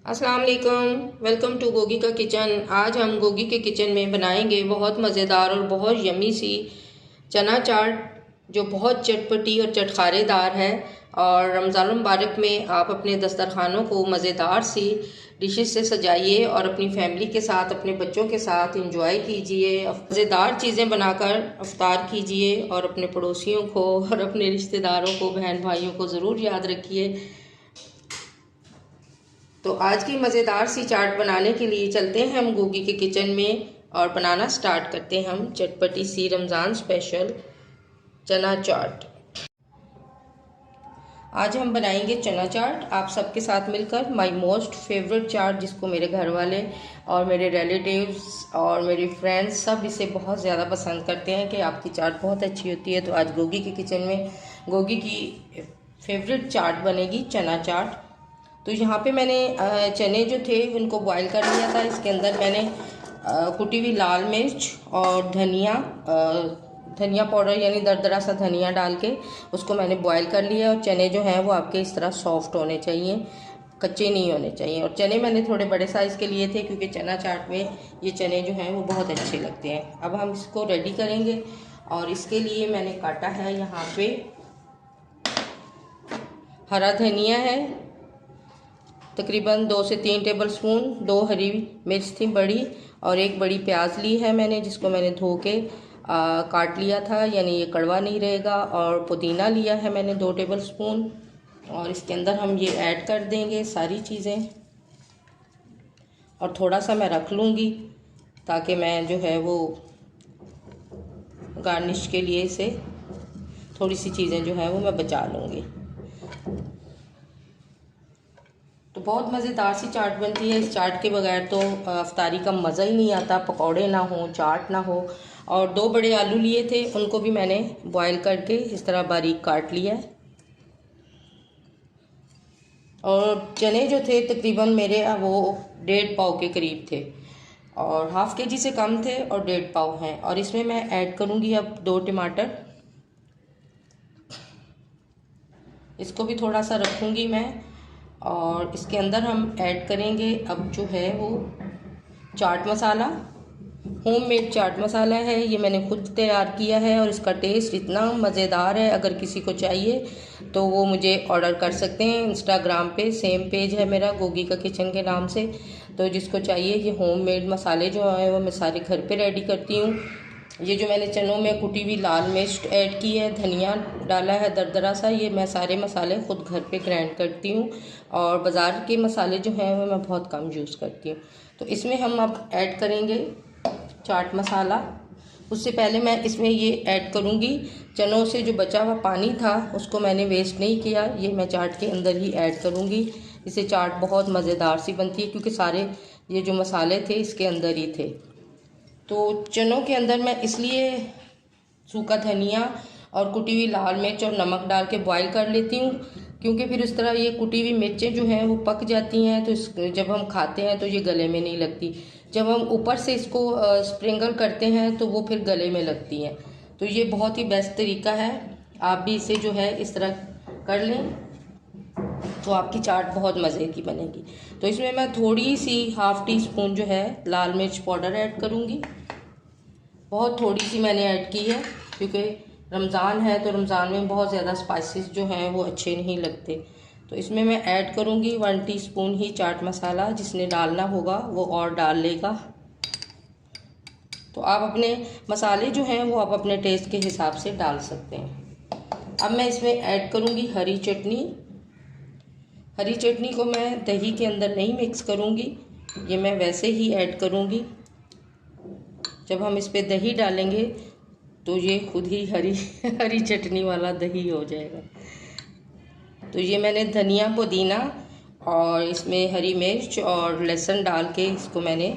अस्सलाम वालेकुम। Welcome to Gogi का किचन। आज हम गोगी के किचन में बनाएंगे बहुत मज़ेदार और बहुत यमी सी चना चाट, जो बहुत चटपटी और चटखारेदार है। और रमज़ान मुबारक में आप अपने दस्तरखानों को मज़ेदार सी डिशेस से सजाइए और अपनी फैमिली के साथ, अपने बच्चों के साथ इंजॉय कीजिए। मज़ेदार चीज़ें बनाकर अफ्तार कीजिए और अपने पड़ोसियों को और अपने रिश्तेदारों को, बहन भाइयों को ज़रूर याद रखिए। तो आज की मज़ेदार सी चाट बनाने के लिए चलते हैं हम गोगी के किचन में और बनाना स्टार्ट करते हैं हम चटपटी सी रमज़ान स्पेशल चना चाट। आज हम बनाएंगे चना चाट आप सबके साथ मिलकर। माय मोस्ट फेवरेट चाट, जिसको मेरे घर वाले और मेरे रिलेटिव्स और मेरे फ्रेंड्स सब इसे बहुत ज़्यादा पसंद करते हैं कि आपकी चाट बहुत अच्छी होती है। तो आज गोगी के किचन में गोगी की फेवरेट चाट बनेगी चना चाट। तो यहाँ पे मैंने चने जो थे उनको बॉईल कर लिया था। इसके अंदर मैंने कुटी हुई लाल मिर्च और धनिया पाउडर यानी दरदरा सा धनिया डाल के उसको मैंने बॉईल कर लिया। और चने जो हैं वो आपके इस तरह सॉफ्ट होने चाहिए, कच्चे नहीं होने चाहिए। और चने मैंने थोड़े बड़े साइज़ के लिए थे क्योंकि चना चाट में ये चने जो हैं वो बहुत अच्छे लगते हैं। अब हम इसको रेडी करेंगे और इसके लिए मैंने काटा है यहाँ पे हरा धनिया है, तकरीबन 2 से 3 टेबल स्पून। 2 हरी मिर्च थी बड़ी और एक बड़ी प्याज ली है मैंने, जिसको मैंने धो के काट लिया था, यानी ये कड़वा नहीं रहेगा। और पुदीना लिया है मैंने 2 टेबल स्पून और इसके अंदर हम ये ऐड कर देंगे सारी चीज़ें। और थोड़ा सा मैं रख लूँगी ताकि मैं जो है वो गार्निश के लिए इसे थोड़ी सी चीज़ें जो है वो मैं बचा लूँगी। तो बहुत मज़ेदार सी चाट बनती है। इस चाट के बगैर तो अफ्तारी का मज़ा ही नहीं आता, पकौड़े ना हो, चाट ना हो। और 2 बड़े आलू लिए थे, उनको भी मैंने बॉईल करके इस तरह बारीक काट लिया। और चने जो थे तकरीबन मेरे वो 1.5 पाव के करीब थे और हाफ़ केजी से कम थे और 1.5 पाव हैं। और इसमें मैं ऐड करूँगी अब 2 टमाटर, इसको भी थोड़ा सा रखूँगी मैं। और इसके अंदर हम ऐड करेंगे अब जो है वो चाट मसाला। होममेड चाट मसाला है, ये मैंने खुद तैयार किया है और इसका टेस्ट इतना मज़ेदार है। अगर किसी को चाहिए तो वो मुझे ऑर्डर कर सकते हैं। इंस्टाग्राम पे सेम पेज है मेरा गोगी का किचन के नाम से। तो जिसको चाहिए ये होममेड मसाले जो हैं वो मैं सारे घर पे रेडी करती हूँ। ये जो मैंने चनों में कुटी हुई लाल मिर्च ऐड की है, धनिया डाला है दरदरा सा, ये मैं सारे मसाले खुद घर पे ग्राइंड करती हूँ। और बाज़ार के मसाले जो हैं वो मैं बहुत कम यूज़ करती हूँ। तो इसमें हम अब ऐड करेंगे चाट मसाला। उससे पहले मैं इसमें ये ऐड करूँगी चनों से जो बचा हुआ पानी था, उसको मैंने वेस्ट नहीं किया, ये मैं चाट के अंदर ही ऐड करूँगी। इससे चाट बहुत मज़ेदार सी बनती है क्योंकि सारे ये जो मसाले थे इसके अंदर ही थे। तो चनों के अंदर मैं इसलिए सूखा धनिया और कुटी हुई लाल मिर्च और नमक डाल के बॉईल कर लेती हूँ क्योंकि फिर इस तरह ये कुटी हुई मिर्चें जो हैं वो पक जाती हैं, तो जब हम खाते हैं तो ये गले में नहीं लगती। जब हम ऊपर से इसको स्प्रिंकल करते हैं तो वो फिर गले में लगती हैं। तो ये बहुत ही बेस्ट तरीका है, आप भी इसे जो है इस तरह कर लें तो आपकी चाट बहुत मज़े की बनेगी। तो इसमें मैं थोड़ी सी हाफ़ टी स्पून जो है लाल मिर्च पाउडर ऐड करूँगी। बहुत थोड़ी सी मैंने ऐड की है क्योंकि रमज़ान है तो रमज़ान में बहुत ज़्यादा स्पाइसेस जो हैं वो अच्छे नहीं लगते। तो इसमें मैं ऐड करूँगी 1 टीस्पून ही चाट मसाला। जिसने डालना होगा वो और डाल लेगा। तो आप अपने मसाले जो हैं वो आप अपने टेस्ट के हिसाब से डाल सकते हैं। अब मैं इसमें ऐड करूँगी हरी चटनी। हरी चटनी को मैं दही के अंदर नहीं मिक्स करूँगी, ये मैं वैसे ही ऐड करूँगी। जब हम इस पर दही डालेंगे तो ये खुद ही हरी चटनी वाला दही हो जाएगा। तो ये मैंने धनिया, पुदीना और इसमें हरी मिर्च और लहसुन डाल के इसको मैंने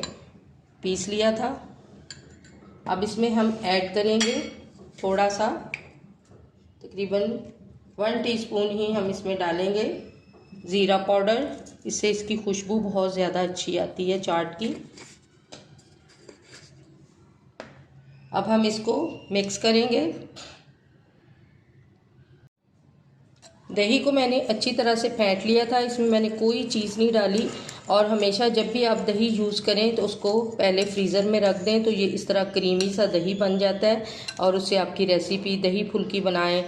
पीस लिया था। अब इसमें हम ऐड करेंगे थोड़ा सा, तकरीबन 1 टीस्पून ही हम इसमें डालेंगे ज़ीरा पाउडर। इससे इसकी खुशबू बहुत ज़्यादा अच्छी आती है चाट की। अब हम इसको मिक्स करेंगे। दही को मैंने अच्छी तरह से फेंट लिया था, इसमें मैंने कोई चीज़ नहीं डाली और हमेशा जब भी आप दही यूज़ करें तो उसको पहले फ्रीज़र में रख दें, तो ये इस तरह क्रीमी सा दही बन जाता है और उससे आपकी रेसिपी दही फुल्की बनाएं,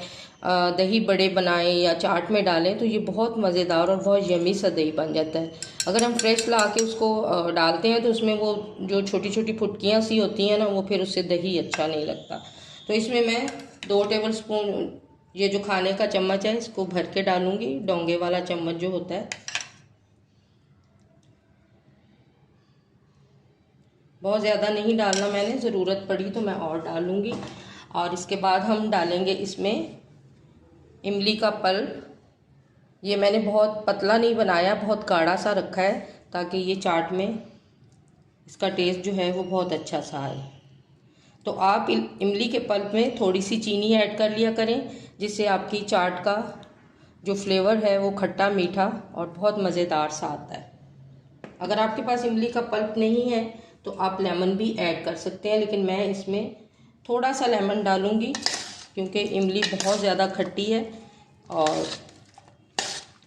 दही बड़े बनाएं या चाट में डालें तो ये बहुत मज़ेदार और बहुत यमी सा दही बन जाता है। अगर हम फ्रेश ला के उसको डालते हैं तो उसमें वो जो छोटी छोटी फुटकियाँ सी होती हैं ना, वो फिर उससे दही अच्छा नहीं लगता। तो इसमें मैं 2 टेबल स्पून ये जो खाने का चम्मच है इसको भर के डालूँगी, डोंगे वाला चम्मच जो होता है। बहुत ज़्यादा नहीं डालना मैंने, ज़रूरत पड़ी तो मैं और डालूँगी। और इसके बाद हम डालेंगे इसमें इमली का पल्प। ये मैंने बहुत पतला नहीं बनाया, बहुत गाढ़ा सा रखा है ताकि ये चाट में इसका टेस्ट जो है वो बहुत अच्छा सा आए। तो आप इमली के पल्प में थोड़ी सी चीनी ऐड कर लिया करें, जिससे आपकी चाट का जो फ्लेवर है वो खट्टा मीठा और बहुत मज़ेदार सा आता है। अगर आपके पास इमली का पल्प नहीं है तो आप लेमन भी ऐड कर सकते हैं, लेकिन मैं इसमें थोड़ा सा लेमन डालूँगी क्योंकि इमली बहुत ज़्यादा खट्टी है और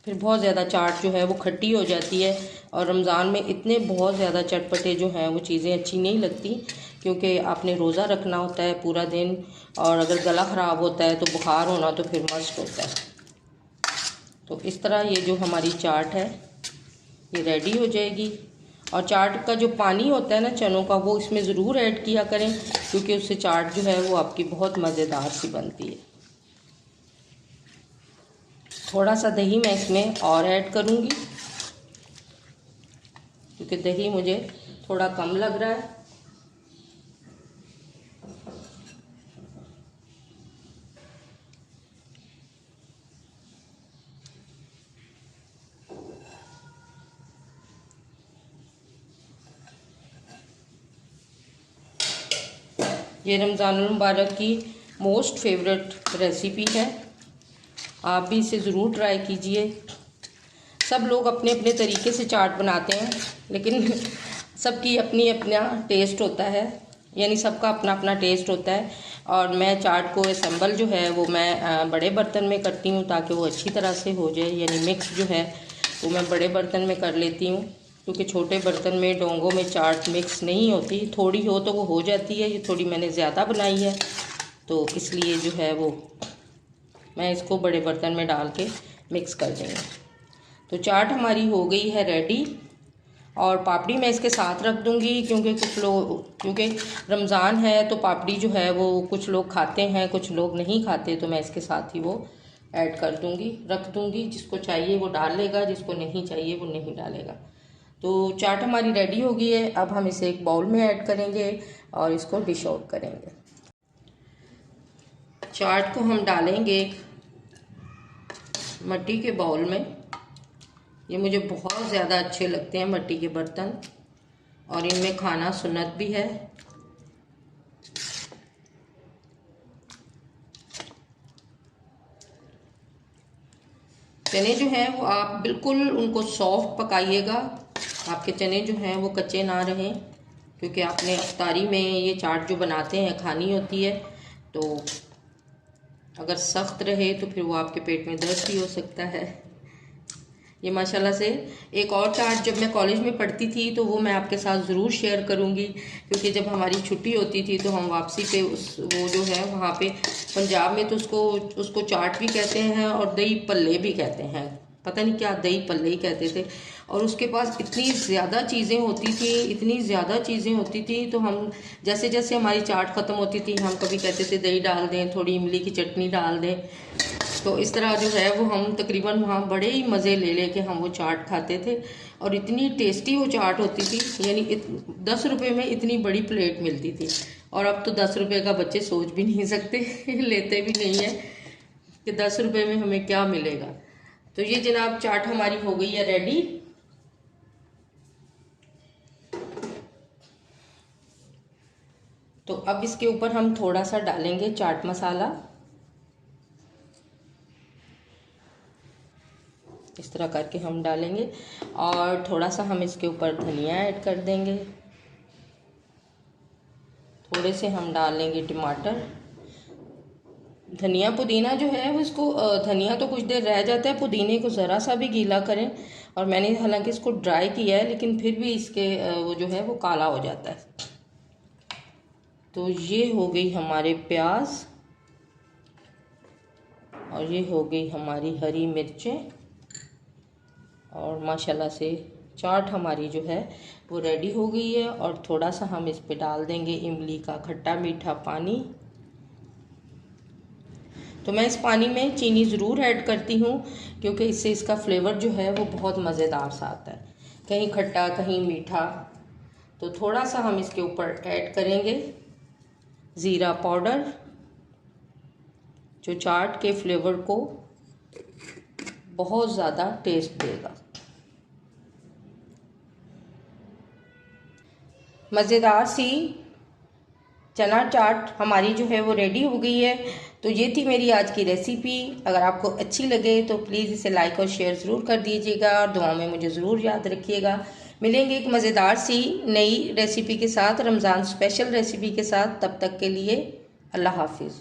फिर बहुत ज़्यादा चाट जो है वो खट्टी हो जाती है। और रमज़ान में इतने बहुत ज़्यादा चटपटे जो हैं वो चीज़ें अच्छी नहीं लगती, क्योंकि आपने रोज़ा रखना होता है पूरा दिन, और अगर गला ख़राब होता है तो बुखार होना तो फिर मस्ट होता है। तो इस तरह ये जो हमारी चाट है ये रेडी हो जाएगी। और चाट का जो पानी होता है ना चनों का, वो इसमें ज़रूर ऐड किया करें, क्योंकि उससे चाट जो है वो आपकी बहुत मज़ेदार सी बनती है। थोड़ा सा दही मैं इसमें और ऐड करूँगी क्योंकि दही मुझे थोड़ा कम लग रहा है। ये रमज़ानुल मुबारक की मोस्ट फेवरेट रेसिपी है, आप भी इसे ज़रूर ट्राई कीजिए। सब लोग अपने अपने तरीके से चाट बनाते हैं, लेकिन सबकी अपनी अपना टेस्ट होता है, यानी सबका अपना अपना टेस्ट होता है। और मैं चाट को असेंबल जो है वो मैं बड़े बर्तन में करती हूँ ताकि वो अच्छी तरह से हो जाए, यानी मिक्स जो है वो मैं बड़े बर्तन में कर लेती हूँ, क्योंकि छोटे बर्तन में डोंगों में चाट मिक्स नहीं होती। थोड़ी हो तो वो हो जाती है, ये थोड़ी मैंने ज़्यादा बनाई है तो इसलिए जो है वो मैं इसको बड़े बर्तन में डाल के मिक्स कर देंगे। तो चाट हमारी हो गई है रेडी, और पापड़ी मैं इसके साथ रख दूंगी क्योंकि रमज़ान है तो पापड़ी जो है वो कुछ लोग खाते हैं कुछ लोग नहीं खाते, तो मैं इसके साथ ही वो ऐड कर दूंगी, रख दूंगी। जिसको चाहिए वो डाल लेगा, जिसको नहीं चाहिए वो नहीं डालेगा। तो चाट हमारी रेडी हो गई है। अब हम इसे एक बाउल में ऐड करेंगे और इसको डिश आउट करेंगे। चाट को हम डालेंगे मिट्टी के बाउल में। ये मुझे बहुत ज़्यादा अच्छे लगते हैं मिट्टी के बर्तन, और इनमें खाना सुन्नत भी है। चने जो हैं वो आप बिल्कुल उनको सॉफ्ट पकाइएगा, आपके चने जो हैं वो कच्चे ना रहें, क्योंकि आपने अफ्तारी में ये चाट जो बनाते हैं खानी होती है। तो अगर सख्त रहे तो फिर वो आपके पेट में दर्द भी हो सकता है। ये माशाल्लाह से एक और चाट जब मैं कॉलेज में पढ़ती थी तो वो मैं आपके साथ ज़रूर शेयर करूँगी, क्योंकि जब हमारी छुट्टी होती थी तो हम वापसी पे वो जो है वहाँ पे पंजाब में तो उसको चाट भी कहते हैं और दही पल्ले भी कहते हैं, पता नहीं क्या दही पल्ले ही कहते थे। और उसके पास इतनी ज़्यादा चीज़ें होती थी तो हम जैसे जैसे हमारी चाट ख़त्म होती थी हम कभी कहते थे दही डाल दें, थोड़ी इमली की चटनी डाल दें। तो इस तरह जो है वो हम तकरीबन वहाँ बड़े ही मज़े ले के हम वो चाट खाते थे, और इतनी टेस्टी वो चाट होती थी, यानी 10 रुपये में इतनी बड़ी प्लेट मिलती थी। और अब तो 10 रुपये का बच्चे सोच भी नहीं सकते लेते भी नहीं है कि 10 रुपये में हमें क्या मिलेगा। तो ये जनाब चाट हमारी हो गई है रेडी। तो अब इसके ऊपर हम थोड़ा सा डालेंगे चाट मसाला, इस तरह करके हम डालेंगे, और थोड़ा सा हम इसके ऊपर धनिया ऐड कर देंगे, थोड़े से हम डालेंगे टमाटर, धनिया पुदीना जो है वो इसको धनिया तो कुछ देर रह जाता है, पुदीने को ज़रा सा भी गीला करें। और मैंने हालांकि इसको ड्राई किया है लेकिन फिर भी इसके वो जो है वो काला हो जाता है। तो ये हो गई हमारे प्याज और ये हो गई हमारी हरी मिर्चें और माशाल्लाह से चाट हमारी जो है वो रेडी हो गई है। और थोड़ा सा हम इस पे डाल देंगे इमली का खट्टा मीठा पानी। तो मैं इस पानी में चीनी ज़रूर ऐड करती हूँ क्योंकि इससे इसका फ्लेवर जो है वो बहुत मज़ेदार सा आता है, कहीं खट्टा कहीं मीठा। तो थोड़ा सा हम इसके ऊपर ऐड करेंगे ज़ीरा पाउडर जो चाट के फ्लेवर को बहुत ज़्यादा टेस्ट देगा। मज़ेदार सी चना चाट हमारी जो है वो रेडी हो गई है। तो ये थी मेरी आज की रेसिपी। अगर आपको अच्छी लगे तो प्लीज़ इसे लाइक और शेयर ज़रूर कर दीजिएगा और दुआओं में मुझे ज़रूर याद रखिएगा। मिलेंगे एक मज़ेदार सी नई रेसिपी के साथ, रमज़ान स्पेशल रेसिपी के साथ। तब तक के लिए अल्लाह हाफिज़।